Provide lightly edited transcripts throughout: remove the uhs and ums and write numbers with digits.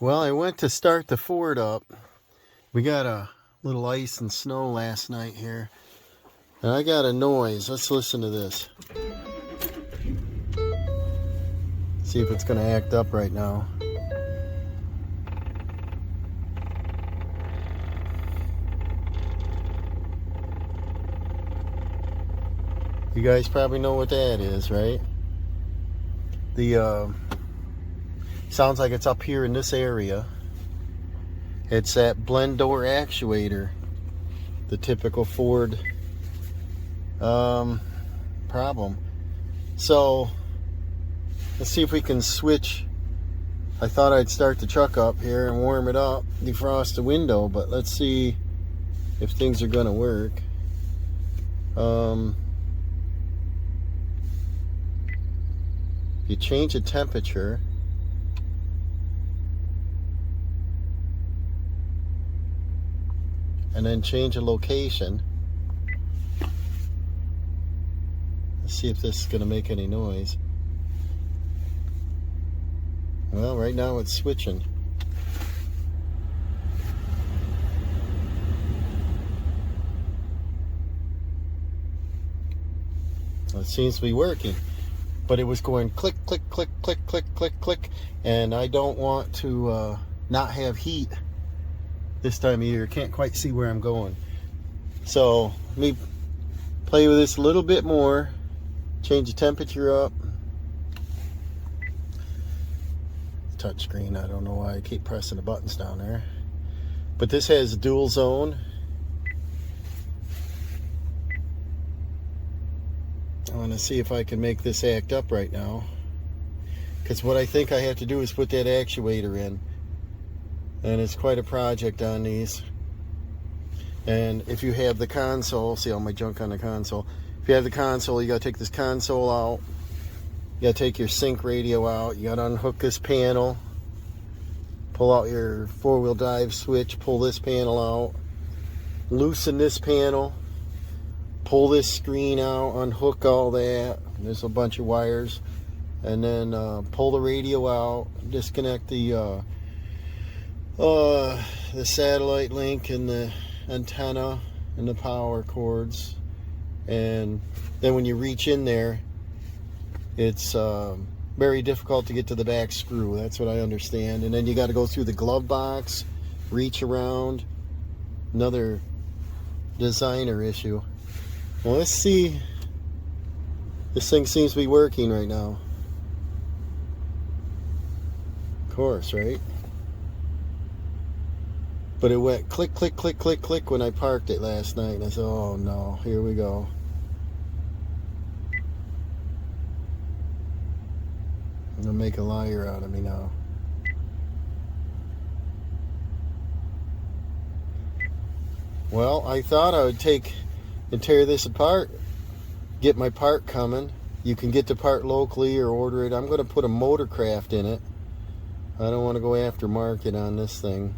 Well, I went to start the Ford up. We got a little ice and snow last night here. And I got a noise. Let's listen to this. See if it's going to act up right now. You guys probably know what that is, right? The sounds like it's up here in this area. It's that blend door actuator, the typical Ford problem. So let's see if we can switch. I thought I'd start the truck up here and warm it up, defrost the window, but let's see if things are gonna work. You change the temperature, and then change the location. Let's see if this is going to make any noise. Well, right now it's switching. It seems to be working. But it was going click, click, click, click, click, click, click. And I don't want to not have heat this time of year. Can't quite see where I'm going. So let me play with this a little bit more. Change the temperature up. Touch screen. I don't know why I keep pressing the buttons down there. But this has dual zone. I want to see if I can make this act up right now, because what I think I have to do is put that actuator in, and it's quite a project on these. And if you have the console, see all my junk on the console, if you have the console, you got to take this console out, you got to take your sync radio out, you got to unhook this panel, pull out your four-wheel drive switch, pull this panel out, loosen this panel, pull this screen out, unhook all that. There's a bunch of wires. And then pull the radio out, disconnect the satellite link and the antenna and the power cords. And then when you reach in there, it's very difficult to get to the back screw. That's what I understand. And then you got to go through the glove box, reach around. Another designer issue. Well, let's see. This thing seems to be working right now. Of course, right? But it went click, click, click, click, click when I parked it last night. And I said, oh no, here we go. I'm gonna make a liar out of me now. Well, I thought I would take and tear this apart, get my part coming. You can get the part locally or order it. I'm going to put a Motorcraft in it. I don't want to go aftermarket on this thing.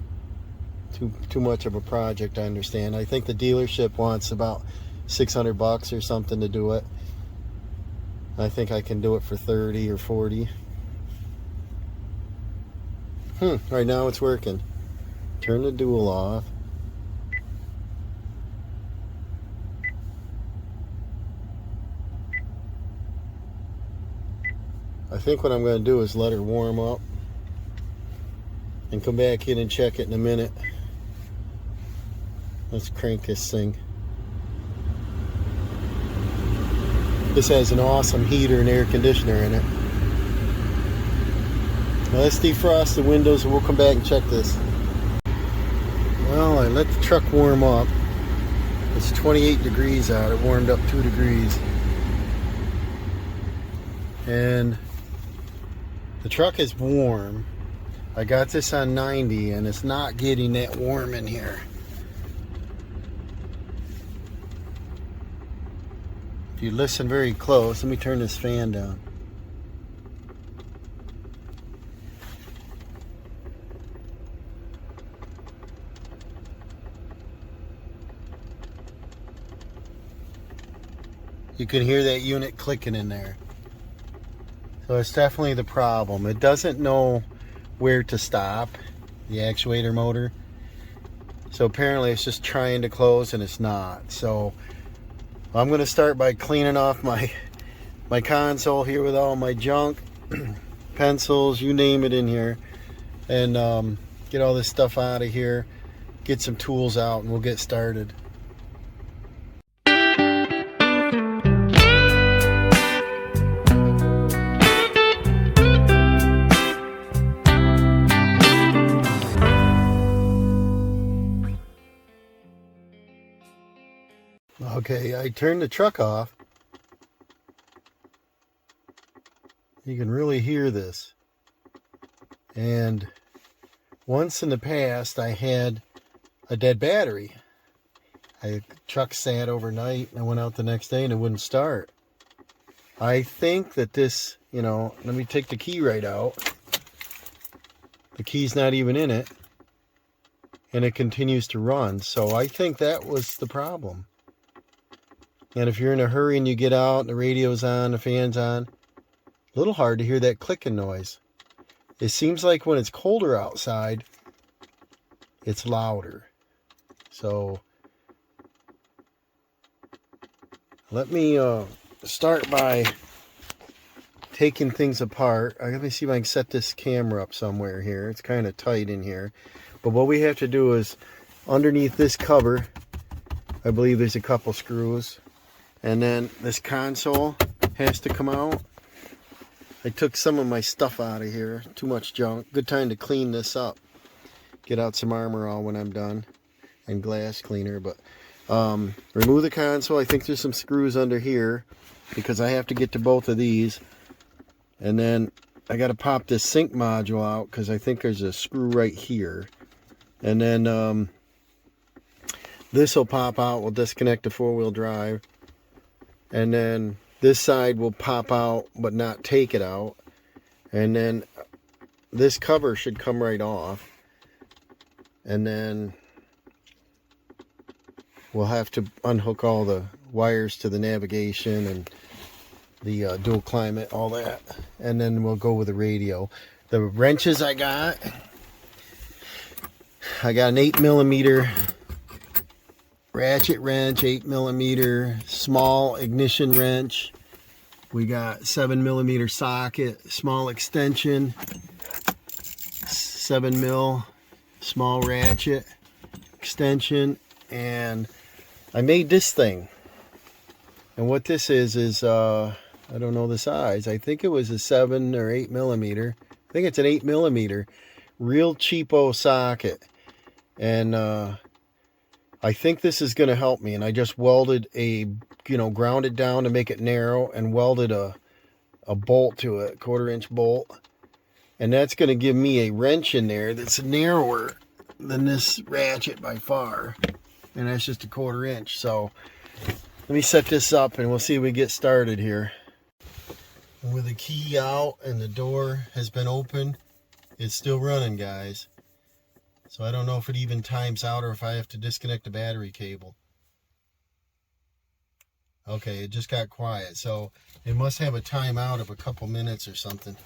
Too much of a project, I understand. I think the dealership wants about $600 or something to do it. I think I can do it for 30 or 40. Right now it's working. Turn the dual off. I think what I'm going to do is let her warm up and come back in and check it in a minute. Let's crank this thing. This has an awesome heater and air conditioner in it. Now let's defrost the windows and we'll come back and check this. Well, I let the truck warm up. It's 28 degrees out. It warmed up 2 degrees. And the truck is warm. I got this on 90 and it's not getting that warm in here. If you listen very close, let me turn this fan down. You can hear that unit clicking in there. So it's definitely the problem. It doesn't know where to stop, the actuator motor. So apparently it's just trying to close and it's not. So I'm going to start by cleaning off my console here with all my junk, pencils, you name it in here, and get all this stuff out of here, get some tools out, and we'll get started. Okay, I turned the truck off. You can really hear this. And once in the past, I had a dead battery. The truck sat overnight, and I went out the next day and it wouldn't start. I think that this, let me take the key right out. The key's not even in it, and it continues to run. So I think that was the problem. And if you're in a hurry and you get out and the radio's on, the fan's on, a little hard to hear that clicking noise. It seems like when it's colder outside, it's louder. So let me start by taking things apart. Let me see if I can set this camera up somewhere here. It's kind of tight in here. But what we have to do is, underneath this cover, I believe there's a couple screws. And then this console has to come out. I took some of my stuff out of here. Too much junk. Good time to clean this up. Get out some Armor All when I'm done. And glass cleaner. But remove the console. I think there's some screws under here, because I have to get to both of these. And then I got to pop this sync module out, because I think there's a screw right here. And then this will pop out. We'll disconnect the 4-wheel drive. And then this side will pop out but not take it out. And then this cover should come right off. And then we'll have to unhook all the wires to the navigation and the dual climate, all that. And then we'll go with the radio. The wrenches I got an 8mm ratchet wrench, 8mm small ignition wrench. We got 7mm socket, small extension, 7mm small ratchet extension, and I made this thing. And what this is I don't know the size. I think it was a 7 or 8mm. I think it's an 8mm, real cheapo socket, and I think this is going to help me. And I just welded ground it down to make it narrow, and welded a bolt to it, 1/4-inch bolt. And that's going to give me a wrench in there that's narrower than this ratchet by far. And that's just a 1/4-inch. So let me set this up and we'll see if we get started here. With the key out and the door has been opened, it's still running, guys. So I don't know if it even times out or if I have to disconnect the battery cable. Okay, it just got quiet. So it must have a timeout of a couple minutes or something.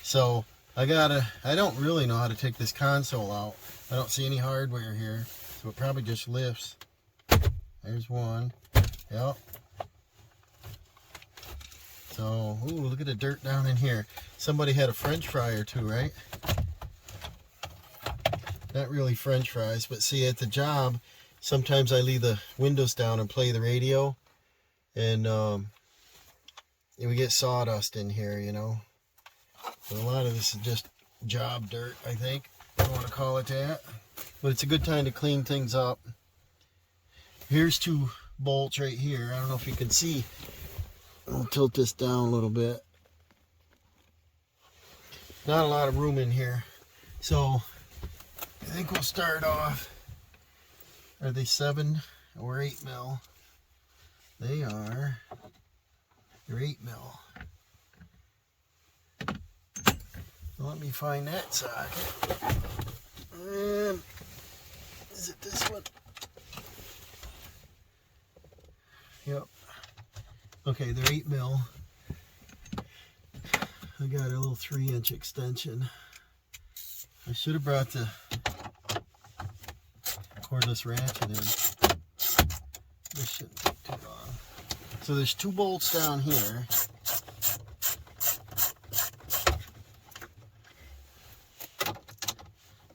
So I don't really know how to take this console out. I don't see any hardware here. So it probably just lifts. There's one. Yep. So, ooh, look at the dirt down in here. Somebody had a French fry or two, right? Not really French fries, but see, at the job, sometimes I leave the windows down and play the radio, and we get sawdust in here, So a lot of this is just job dirt, I think. I don't want to call it that, but it's a good time to clean things up. Here's 2 bolts right here. I don't know if you can see. I'll tilt this down a little bit. Not a lot of room in here, so I think we'll start off. Are they 7 or 8mm? They are. They're 8mm. Let me find that socket. Is it this one? Yep. Okay, they're 8mm. I got a little 3-inch extension. I should have brought the cordless ratchet in. This shouldn't take too long. So there's 2 bolts down here.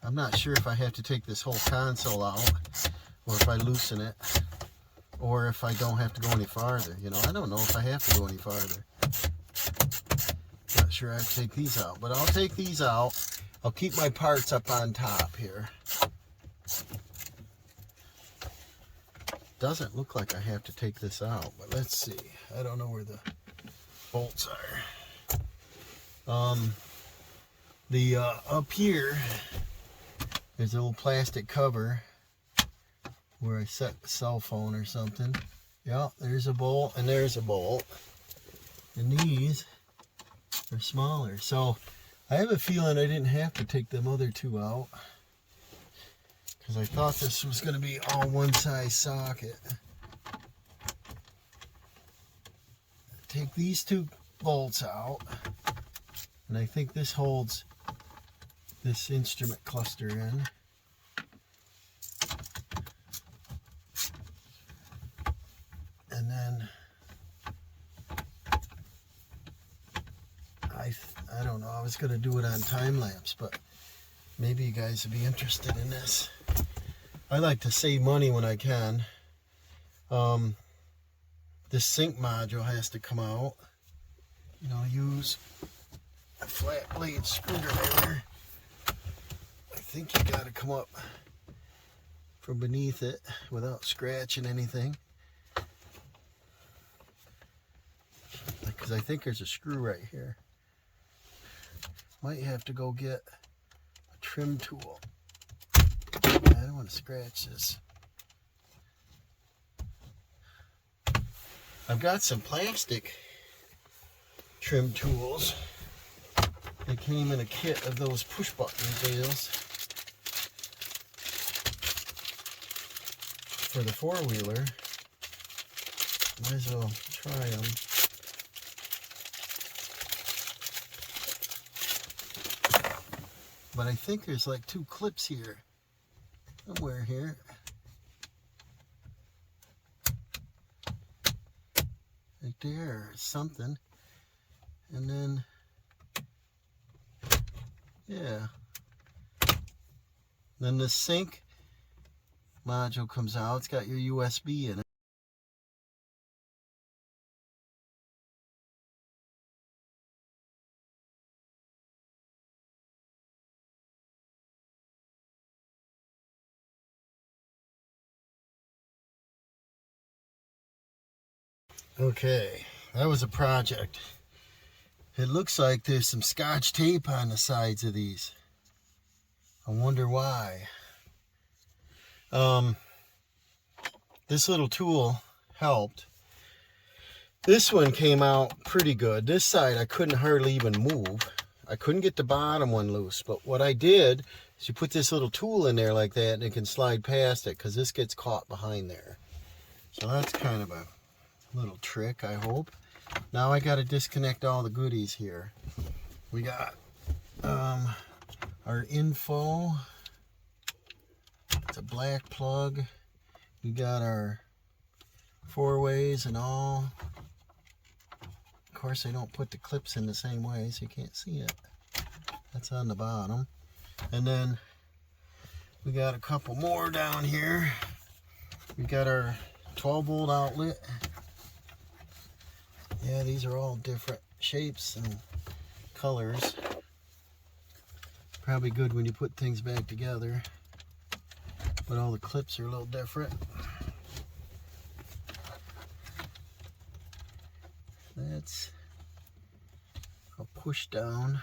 I'm not sure if I have to take this whole console out, or if I loosen it, or if I don't have to go any farther. You know, I don't know if I have to go any farther. Not sure I have to take these out, but I'll take these out. I'll keep my parts up on top here. Doesn't look like I have to take this out, but let's see. I don't know where the bolts are. Up here, there's a little plastic cover where I set the cell phone or something. Yeah, there's a bolt and there's a bolt. And these are smaller. So I have a feeling I didn't have to take them other 2 out, because I thought this was going to be all one size socket. Take these 2 bolts out, and I think this holds this instrument cluster in. And then I don't know, I was going to do it on time lapse, but maybe you guys would be interested in this. I like to save money when I can. This sink module has to come out. You know, use a flat blade screwdriver. I think you got to come up from beneath it without scratching anything. Because I think there's a screw right here. Might have to go get a trim tool. I don't want to scratch this. I've got some plastic trim tools. They came in a kit of those push button deals for the 4-wheeler. Might as well try them. But I think there's like 2 clips here. Somewhere here. Right there, or something. And then, yeah. Then the sink module comes out. It's got your USB in it. Okay, that was a project. It looks like there's some Scotch tape on the sides of these. I wonder why. This little tool helped. This one came out pretty good. This side I couldn't hardly even move. I couldn't get the bottom one loose, but what I did is you put this little tool in there like that and it can slide past it, because this gets caught behind there. So that's kind of a little trick, I hope. Now I got to disconnect all the goodies here. We got our info. It's a black plug. We got our 4-ways and all. Of course, I don't put the clips in the same way, so you can't see it. That's on the bottom. And then we got a couple more down here. We got our 12-volt outlet. Yeah, these are all different shapes and colors. Probably good when you put things back together. But all the clips are a little different. That's a push down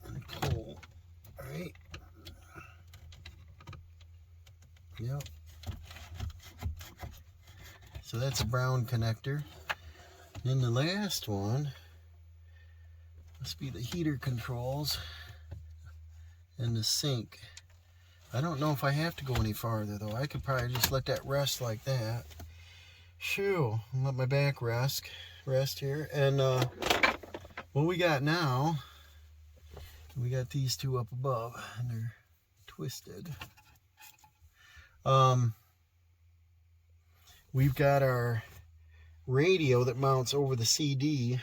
and a pull. Alright. Yep. So that's a brown connector. Then the last one must be the heater controls and the sink. I don't know if I have to go any farther though. I could probably just let that rest like that. Shoo, let my back rest here. And what we got now We got these two up above, and they're twisted. We've got our radio that mounts over the CD.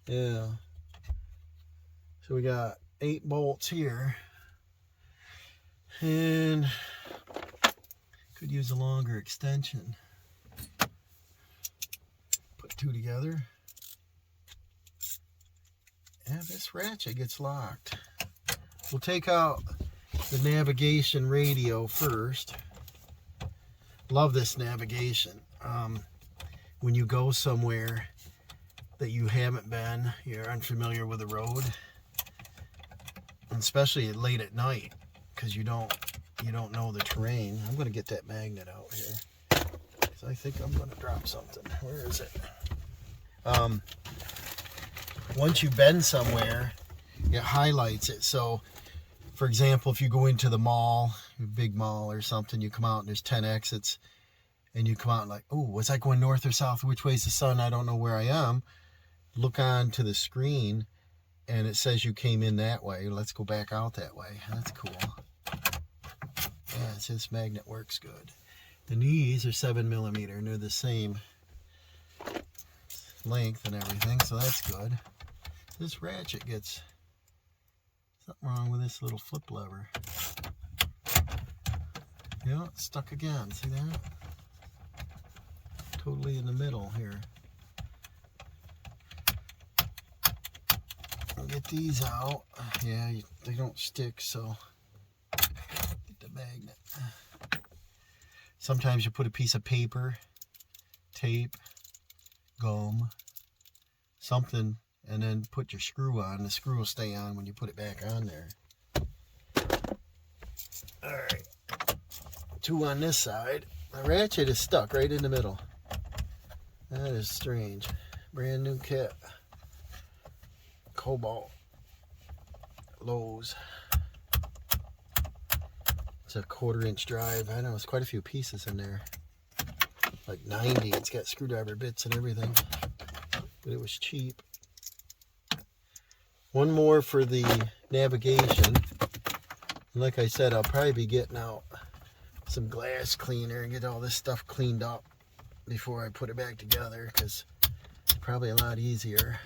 Yeah. So we got 8 bolts here. And could use a longer extension. Put 2 together. And this ratchet gets locked. We'll take out the navigation radio first. Love this navigation. When you go somewhere that you haven't been, you're unfamiliar with the road, and especially late at night, because you don't know the terrain. I'm going to get that magnet out here, because I think I'm going to drop something. Where is it? Once you bend somewhere, it highlights it. So, for example, if you go into the mall, a big mall or something, you come out and there's 10 exits, and you come out like, oh, was I going north or south? Which way's the sun? I don't know where I am. Look on to the screen, and it says you came in that way. Let's go back out that way. That's cool. Yeah, this magnet works good. The knees are 7mm, and they're the same length and everything, so that's good. This ratchet gets something wrong with this little flip lever. Yeah, it's stuck again. See that? Totally in the middle here. I'll get these out. Yeah, they don't stick, so get the magnet. Sometimes you put a piece of paper, tape, gum, something, and then put your screw on. The screw will stay on when you put it back on there. Alright. 2 on this side. The ratchet is stuck right in the middle. That is strange. Brand new kit. Cobalt. Lowe's. It's a 1/4-inch drive. I know it's quite a few pieces in there. Like 90. It's got screwdriver bits and everything. But it was cheap. One more for the navigation. And like I said, I'll probably be getting out some glass cleaner and get all this stuff cleaned up before I put it back together, because it's probably a lot easier.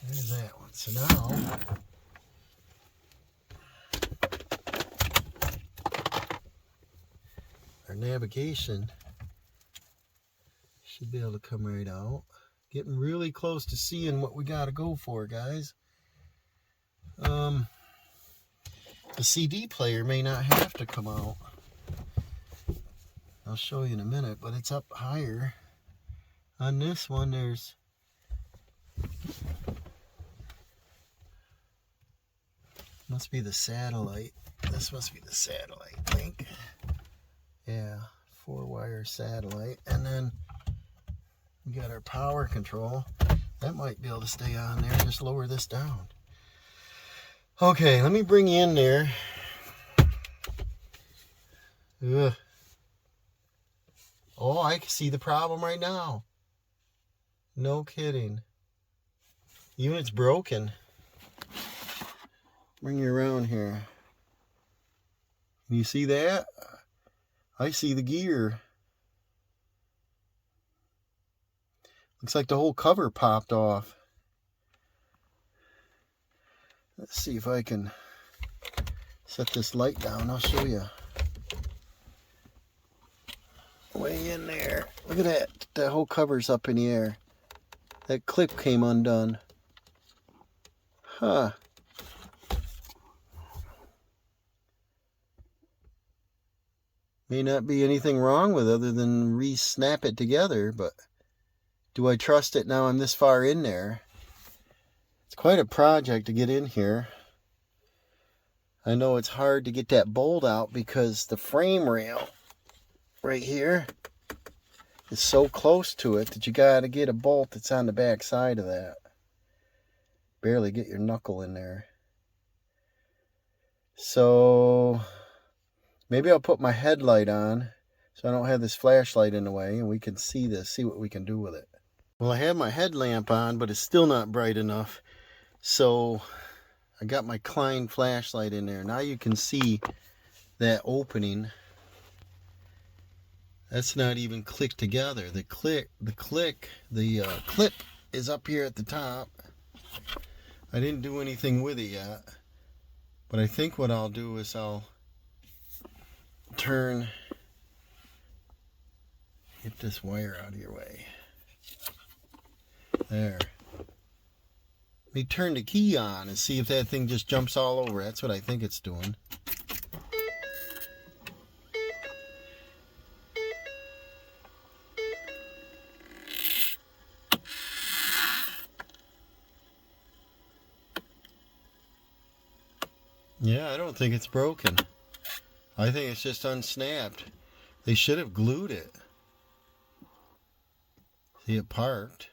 There's that one. So now our navigation should be able to come right out. Getting really close to seeing what we got to go for, guys. The CD player may not have to come out. I'll show you in a minute, but it's up higher. On this one, there's must be the satellite. This must be the satellite link. Yeah, 4-wire satellite. And then we got our power control. That might be able to stay on there. Just lower this down. Okay, let me bring you in there. Ugh. Oh, I can see the problem right now. No kidding. Unit's broken. Bring you around here. Can you see that? I see the gear. Looks like the whole cover popped off. Let's see if I can set this light down. I'll show you. Way in there. Look at that. That whole cover's up in the air. That clip came undone. Huh. May not be anything wrong with it other than re-snap it together, but do I trust it now I'm this far in there? It's quite a project to get in here. I know it's hard to get that bolt out because the frame rail right here is so close to it that you gotta get a bolt that's on the back side of that. Barely get your knuckle in there. So maybe I'll put my headlight on so I don't have this flashlight in the way, and we can see this, see what we can do with it. Well, I have my headlamp on, but it's still not bright enough. So I got my Klein flashlight in there. Now you can see that opening. That's not even clicked together. The clip is up here at the top. I didn't do anything with it yet. But I think what I'll do is I'll get this wire out of your way. There. Let me turn the key on and see if that thing just jumps all over. That's what I think it's doing. Yeah, I don't think it's broken. I think it's just unsnapped. They should have glued it. See, it parked.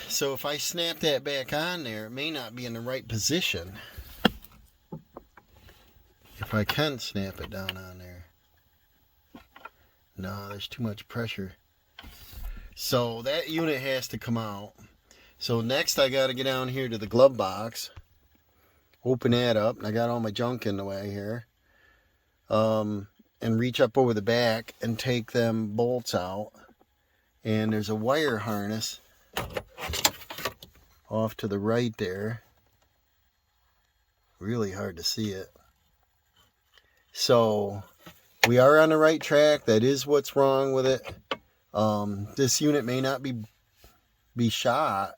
So if I snap that back on there, it may not be in the right position. If I can snap it down on there. No, there's too much pressure. So that unit has to come out. So next I got to get down here to the glove box. Open that up. And I got all my junk in the way here. And reach up over the back and take them bolts out. And there's a wire harness off to the right there. Really hard to see it. So we are on the right track. That is what's wrong with it. This unit may not be shot,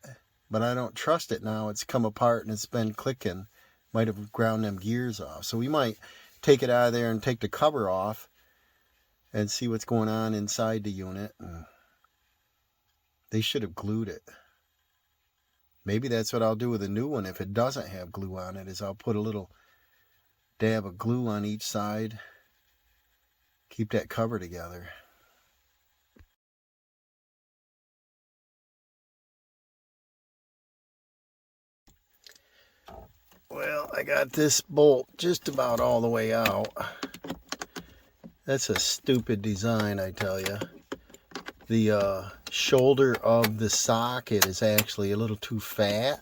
but I don't trust it now. It's come apart and it's been clicking. Might have ground them gears off. So we might take it out of there and take the cover off and see what's going on inside the unit. They should have glued it. Maybe that's what I'll do with a new one if it doesn't have glue on it, is I'll put a little dab of glue on each side. Keep that cover together. Well, I got this bolt just about all the way out. That's a stupid design, I tell you. The shoulder of the socket is actually a little too fat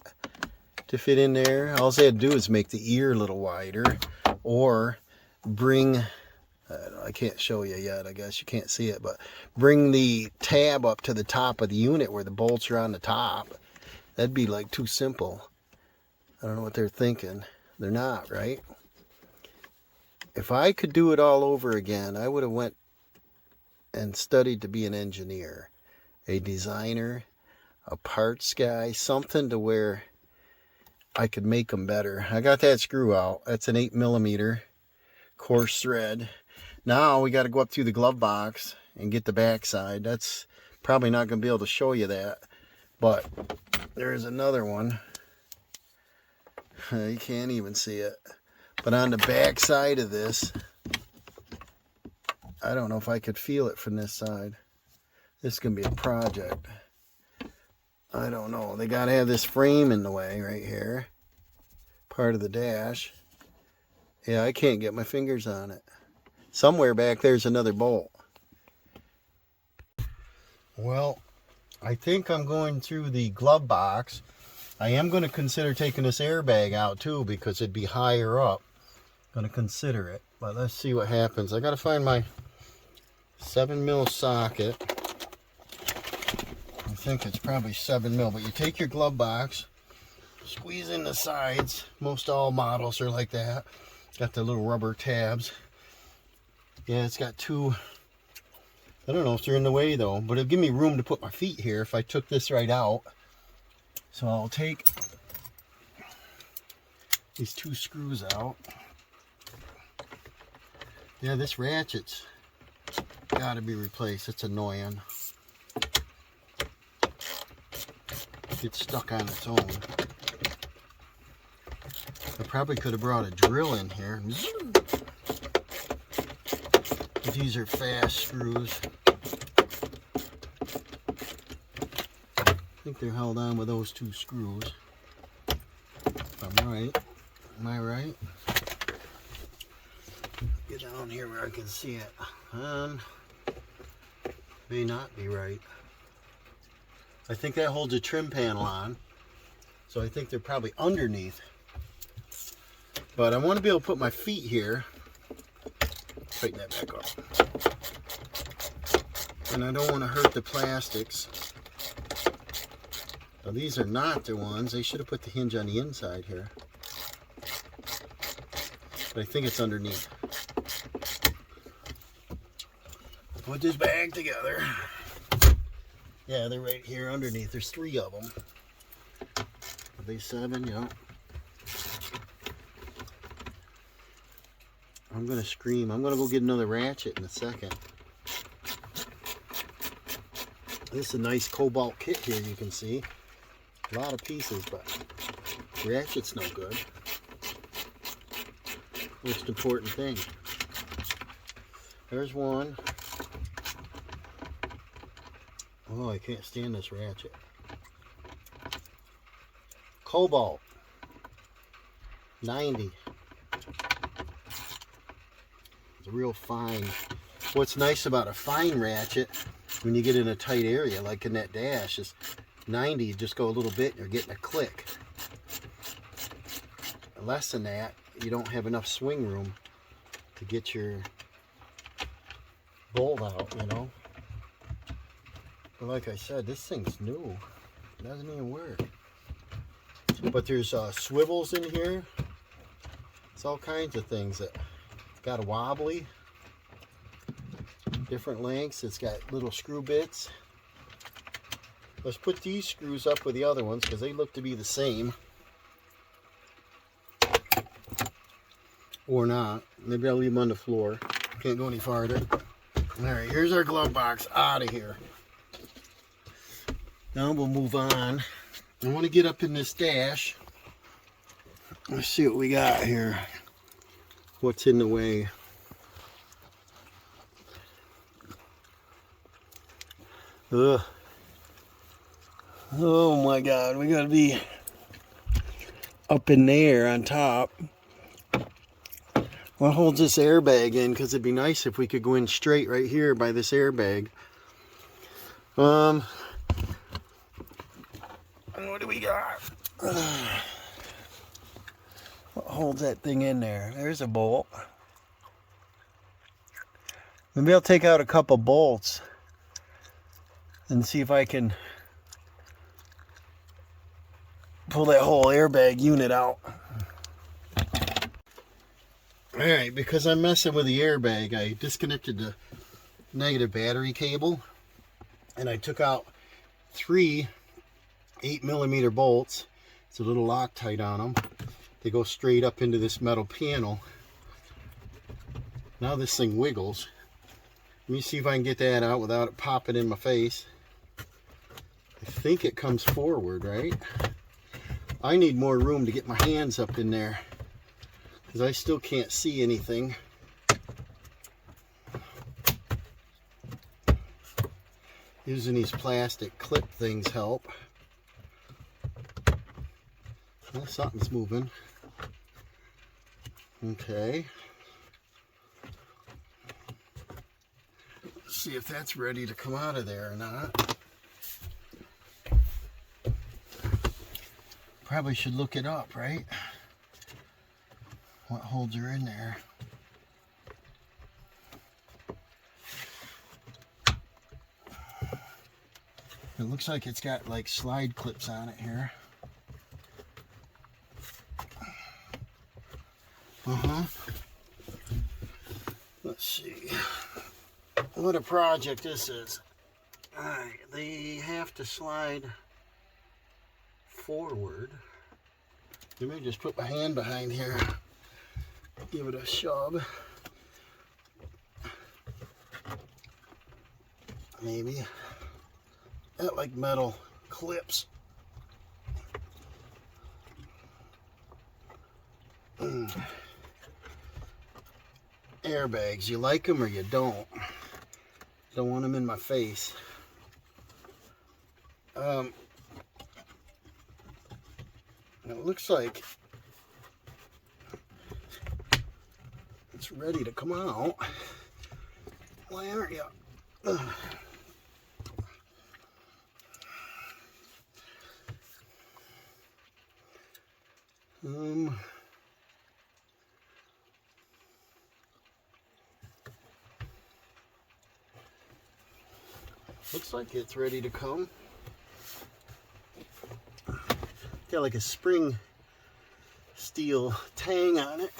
to fit in there. All I had to do is make the ear a little wider, or bring, I can't show you yet, I guess you can't see it, but bring the tab up to the top of the unit where the bolts are on the top. That'd be like too simple. I don't know what they're thinking. They're not, right? If I could do it all over again, I would have went and studied to be an engineer, a designer, a parts guy, something to where I could make them better. I got that screw out. That's an 8mm coarse thread. Now we got to go up through the glove box and get the backside. That's probably not going to be able to show you that, but there's another one. You can't even see it. But on the back side of this, I don't know if I could feel it from this side. This is going to be a project. I don't know. They got to have this frame in the way right here. Part of the dash. Yeah, I can't get my fingers on it. Somewhere back there's another bolt. Well, I think I'm going through the glove box. I am going to consider taking this airbag out too, because it'd be higher up. I'm going to consider it, but let's see what happens. I got to find my 7mm socket. I think it's probably 7mm, but you take your glove box, squeeze in the sides. Most all models are like that. Got the little rubber tabs. Yeah, it's got two. I don't know if they're in the way though, but it'll give me room to put my feet here if I took this right out. So I'll take these two screws out. Yeah, this ratchet's got to be replaced. It's annoying. It gets stuck on its own. I probably could have brought a drill in here. But these are fast screws. I think they're held on with those two screws, if I'm right. Am I right? Get down here where I can see it. May not be right. I think that holds a trim panel on. So I think they're probably underneath. But I want to be able to put my feet here. Tighten that back up. And I don't want to hurt the plastics. Now these are not the ones. They should have put the hinge on the inside here. But I think it's underneath. Put this bag together. Yeah, they're right here underneath. There's 3 of them. Are they 7? Yeah. I'm going to scream. I'm going to go get another ratchet in a second. This is a nice Cobalt kit here, you can see. A lot of pieces, but ratchet's no good. Most important thing. There's one. Oh, I can't stand this ratchet. Cobalt 90. It's real fine. What's nice about a fine ratchet, when you get in a tight area like in that dash, is 90, you just go a little bit and you're getting a click. Less than that, you don't have enough swing room to get your bolt out, you know. But like I said, this thing's new. It doesn't even work. But there's swivels in here. It's all kinds of things. It's got a wobbly, different lengths. It's got little screw bits. Let's put these screws up with the other ones because they look to be the same. Or not. Maybe I'll leave them on the floor. Can't go any farther. Alright, here's our glove box out of here. Now we'll move on. I want to get up in this dash. Let's see what we got here. What's in the way? Ugh. Oh my God, we gotta be up in there on top. What holds this airbag in? Because it'd be nice if we could go in straight right here by this airbag. What do we got? What holds that thing in there? There's a bolt. Maybe I'll take out a couple bolts and see if I can pull that whole airbag unit out. Alright, because I'm messing with the airbag, I disconnected the negative battery cable and I took out 3 8mm bolts. It's a little Loctite on them. They go straight up into this metal panel. Now this thing wiggles. Let me see if I can get that out without it popping in my face. I think it comes forward, right? I need more room to get my hands up in there because I still can't see anything. Using these plastic clip things help. Well, something's moving. Okay. Let's see if that's ready to come out of there or not. Probably should look it up, right? What holds her in there? It looks like it's got like slide clips on it here. Let's see what a project this is. Alright, they have to slide forward. Let me just put my hand behind here, give it a shove. Maybe. That like metal clips. Airbags, you like them or you don't. Don't want them in my face. It looks like it's ready to come out. Why aren't you? Ugh. Looks like it's ready to come. Got like a spring steel tang on it.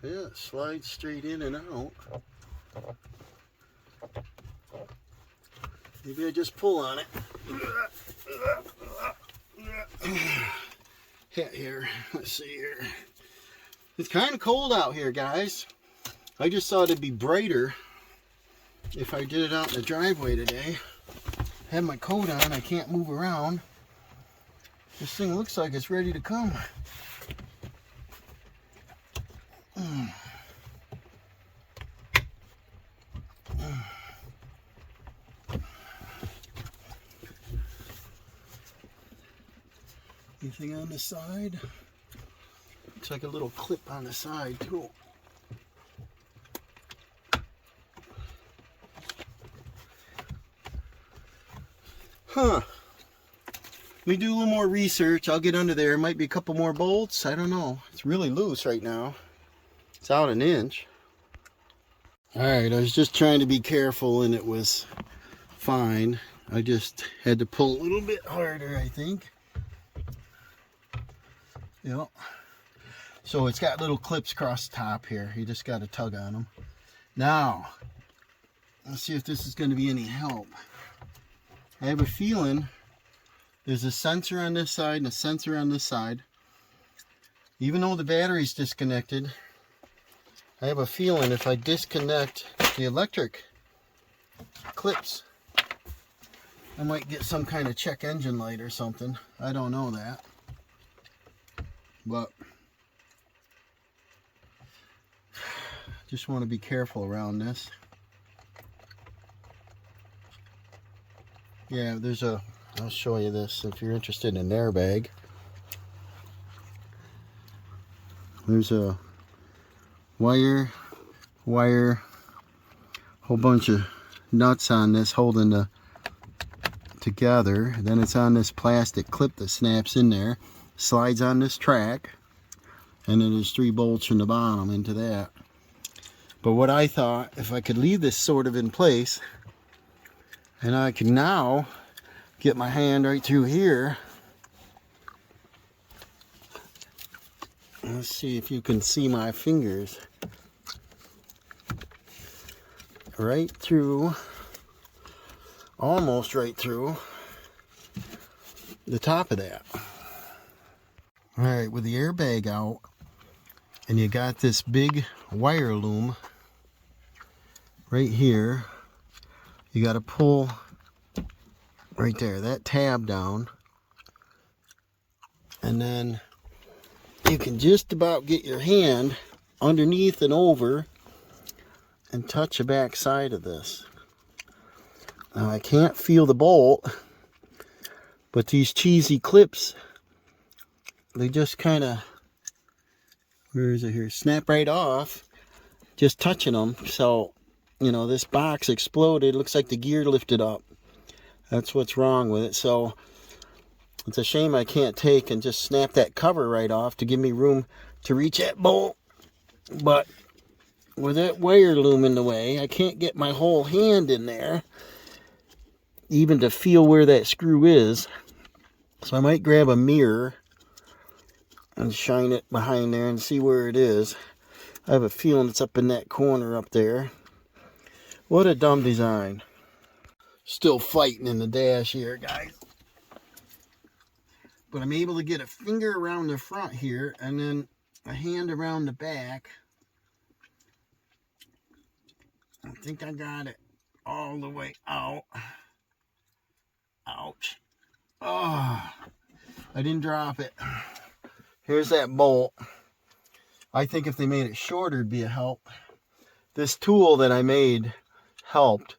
Yeah, it slides straight in and out. Maybe I just pull on it. Hat here. Let's see here. It's kind of cold out here, guys. I just thought it'd be brighter if I did it out in the driveway today. Have my coat on. I can't move around. This thing looks like it's ready to come. Anything on the side? Looks like a little clip on the side too. Huh. Let me do a little more research. I'll get under there. Might be a couple more bolts. I don't know. It's really loose right now. It's out an inch. Alright, I was just trying to be careful and it was fine. I just had to pull a little bit harder, I think. Yep. So it's got little clips across the top here. You just got to tug on them. Now, let's see if this is going to be any help. I have a feeling there's a sensor on this side and a sensor on this side. Even though the battery's disconnected, I have a feeling if I disconnect the electric clips, I might get some kind of check engine light or something. I don't know that. But just want to be careful around this. Yeah, there's a, I'll show you this if you're interested in an airbag. There's a wire, whole bunch of nuts on this holding the together. Then it's on this plastic clip that snaps in there, slides on this track, and then there's 3 bolts from the bottom into that. But what I thought, if I could leave this sort of in place, and I can now get my hand right through here. Let's see if you can see my fingers. Right through, almost right through the top of that. Alright, with the airbag out, and you got this big wire loom right here, you got to pull right there, that tab down, and then you can just about get your hand underneath and over and touch the back side of this. Now I can't feel the bolt, but these cheesy clips, they just kind of, where is it here, snap right off just touching them. So, you know, this box exploded. It looks like the gear lifted up. That's what's wrong with it. So it's a shame I can't take and just snap that cover right off to give me room to reach that bolt. But with that wire loom in the way, I can't get my whole hand in there even to feel where that screw is. So I might grab a mirror and shine it behind there and see where it is. I have a feeling it's up in that corner up there. What a dumb design. Still fighting in the dash here, guys. But I'm able to get a finger around the front here and then a hand around the back. I think I got it all the way out. Ouch. Oh, I didn't drop it. Here's that bolt. I think if they made it shorter, it'd be a help. This tool that I made helped.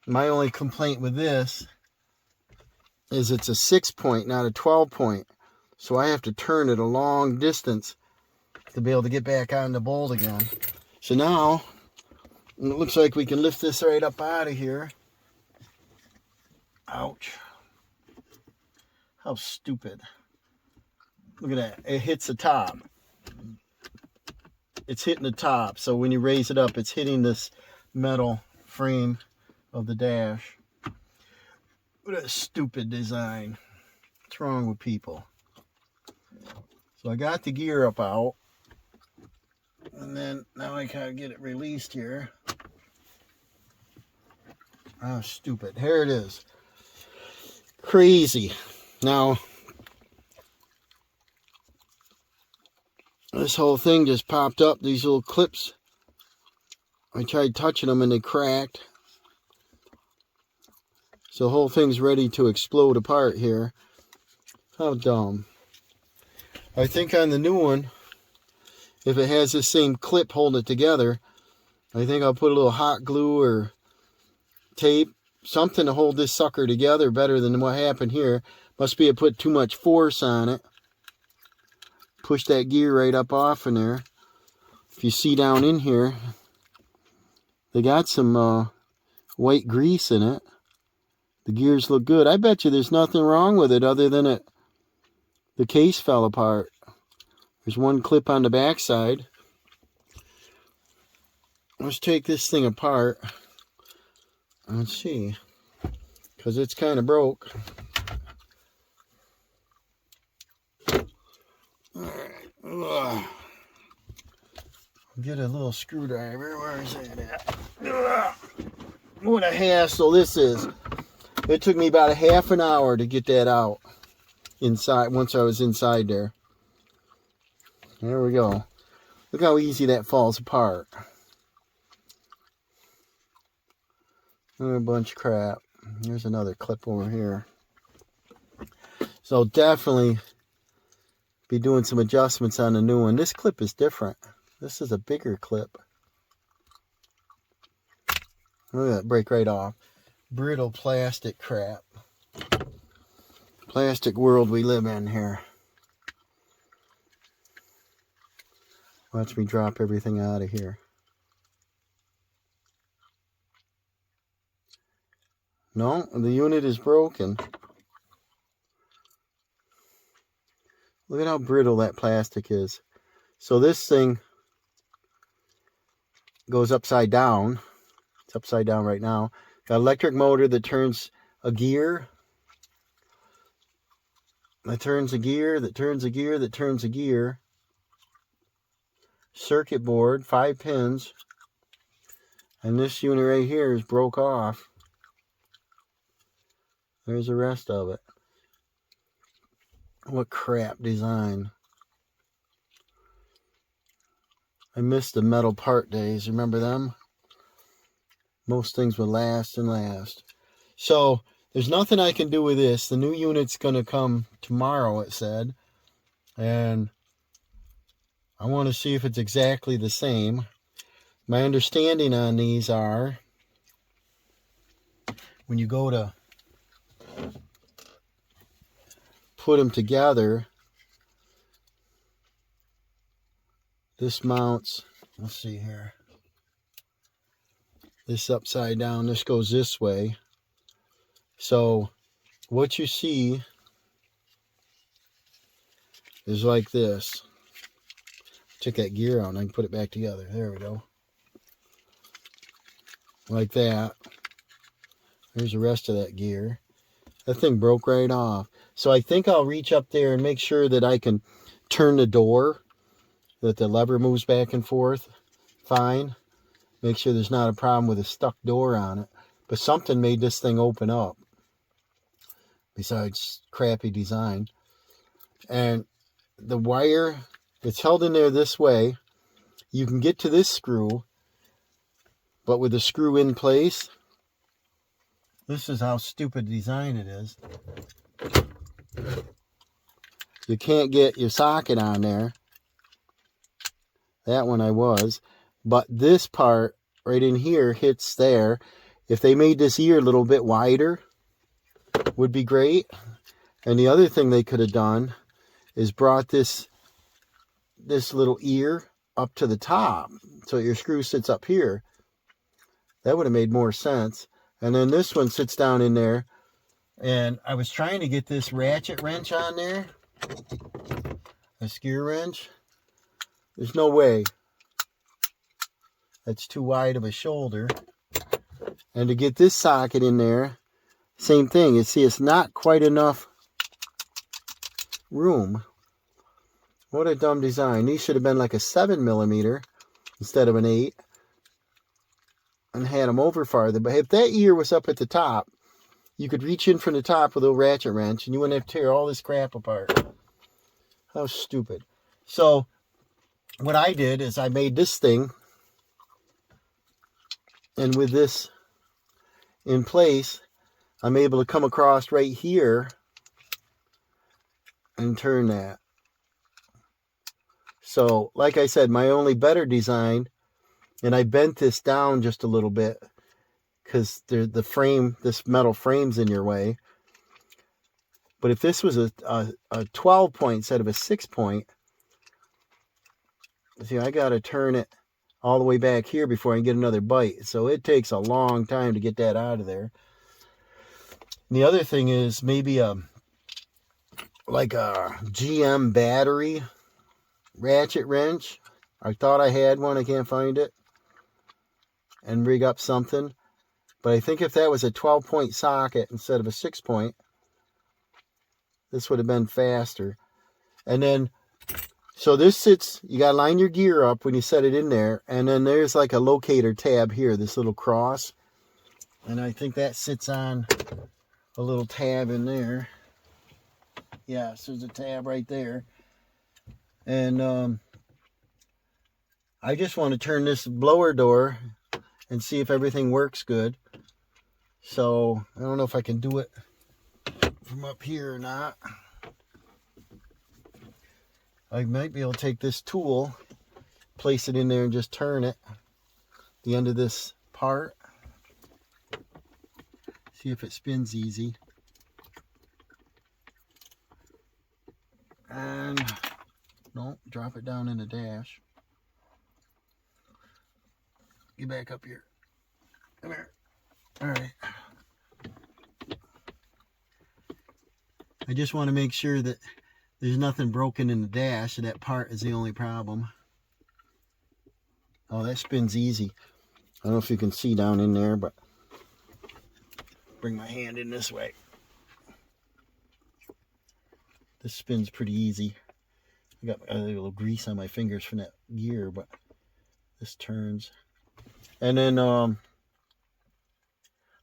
My only complaint with this is it's a 6-point, not a 12-point. So I have to turn it a long distance to be able to get back on the bolt again. So now, it looks like we can lift this right up out of here. Ouch. How stupid. Look at that. It hits the top. It's hitting the top. So when you raise it up, it's hitting this metal frame of the dash. What a stupid design. What's wrong with people? So I got the gear up out. And then now I gotta get it released here. Oh, stupid. Here it is. Crazy. Now, this whole thing just popped up. These little clips. I tried touching them and they cracked. So the whole thing's ready to explode apart here. How dumb. I think on the new one, if it has the same clip holding it together, I think I'll put a little hot glue or tape, something to hold this sucker together better than what happened here. Must be I put too much force on it. Push that gear right up off in there. If you see down in here, they got some white grease in it. The gears look good. I bet you there's nothing wrong with it other than the case fell apart. There's one clip on the back side. Let's take this thing apart. Let's see. Because it's kind of broke. Alright. Get a little screwdriver. Where is it at? What a hassle this is. It took me about a half an hour to get that out. Inside, once I was inside there. There we go. Look how easy that falls apart. A bunch of crap. Here's another clip over here. So definitely be doing some adjustments on the new one. This clip is different. This is a bigger clip. Look at that, break right off. Brittle plastic crap. Plastic world we live in here. Watch me drop everything out of here. No, the unit is broken. Look at how brittle that plastic is. So this thing goes upside down. It's upside down right now. Got an electric motor that turns a gear. That turns a gear, that turns a gear, that turns a gear. Circuit board, 5 pins. And this unit right here is broke off. There's the rest of it. What crap design. I miss the metal part days. Remember them? Most things would last and last. So, there's nothing I can do with this. The new unit's going to come tomorrow, it said. And I want to see if it's exactly the same. My understanding on these are, when you go to put them together, this mounts, let's see here. This upside down, this goes this way. So what you see is like this. Took that gear out and I can put it back together. There we go. Like that. There's the rest of that gear. That thing broke right off. So I think I'll reach up there and make sure that I can turn the door, that the lever moves back and forth fine. Make sure there's not a problem with a stuck door on it. But something made this thing open up. Besides crappy design. And the wire, it's held in there this way. You can get to this screw, but with the screw in place, this is how stupid design it is. You can't get your socket on there. That one I was. But this part right in here hits there. if they made this ear a little bit wider, would be great. And the other thing they could have done is brought this little ear up to the top, so your screw sits up here. That would have made more sense. And then this one sits down in there. And I was trying to get this ratchet wrench on there, a skewer wrench. There's no way. That's too wide of a shoulder. And to get this socket in there, same thing. You see, it's not quite enough room. What a dumb design. These should have been like a 7mm instead of an 8. And had them over farther. But if that ear was up at the top, you could reach in from the top with a ratchet wrench and you wouldn't have to tear all this crap apart. How stupid. So what I did is I made this thing, and with this in place, I'm able to come across right here and turn that. So like I said, my only better design, and I bent this down just a little bit because the frame, this metal frame's in your way. But if this was a 12 point instead of a 6 point, see, I got to turn it all the way back here before I can get another bite. So it takes a long time to get that out of there. And the other thing is maybe like a GM battery ratchet wrench. I thought I had one. I can't find it. And rig up something. But I think if that was a 12 point socket instead of a 6 point, this would have been faster. And then, so this sits, you got to line your gear up when you set it in there. And then there's like a locator tab here, this little cross. And I think that sits on a little tab in there. Yeah, so there's a tab right there. And I just want to turn this blower door and see if everything works good. So I don't know if I can do it from up here or not. I might be able to take this tool, place it in there and just turn it, the end of this part. See if it spins easy. And no, drop it down in the dash. Get back up here. Come here. All right. I just want to make sure that there's nothing broken in the dash, and that part is the only problem. Oh, that spins easy. I don't know if you can see down in there, but bring my hand in this way. This spins pretty easy. I got a little grease on my fingers from that gear, but this turns. And then, all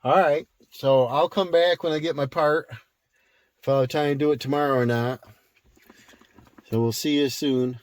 right, so I'll come back when I get my part, if I'll have time to do it tomorrow or not. So we'll see you soon.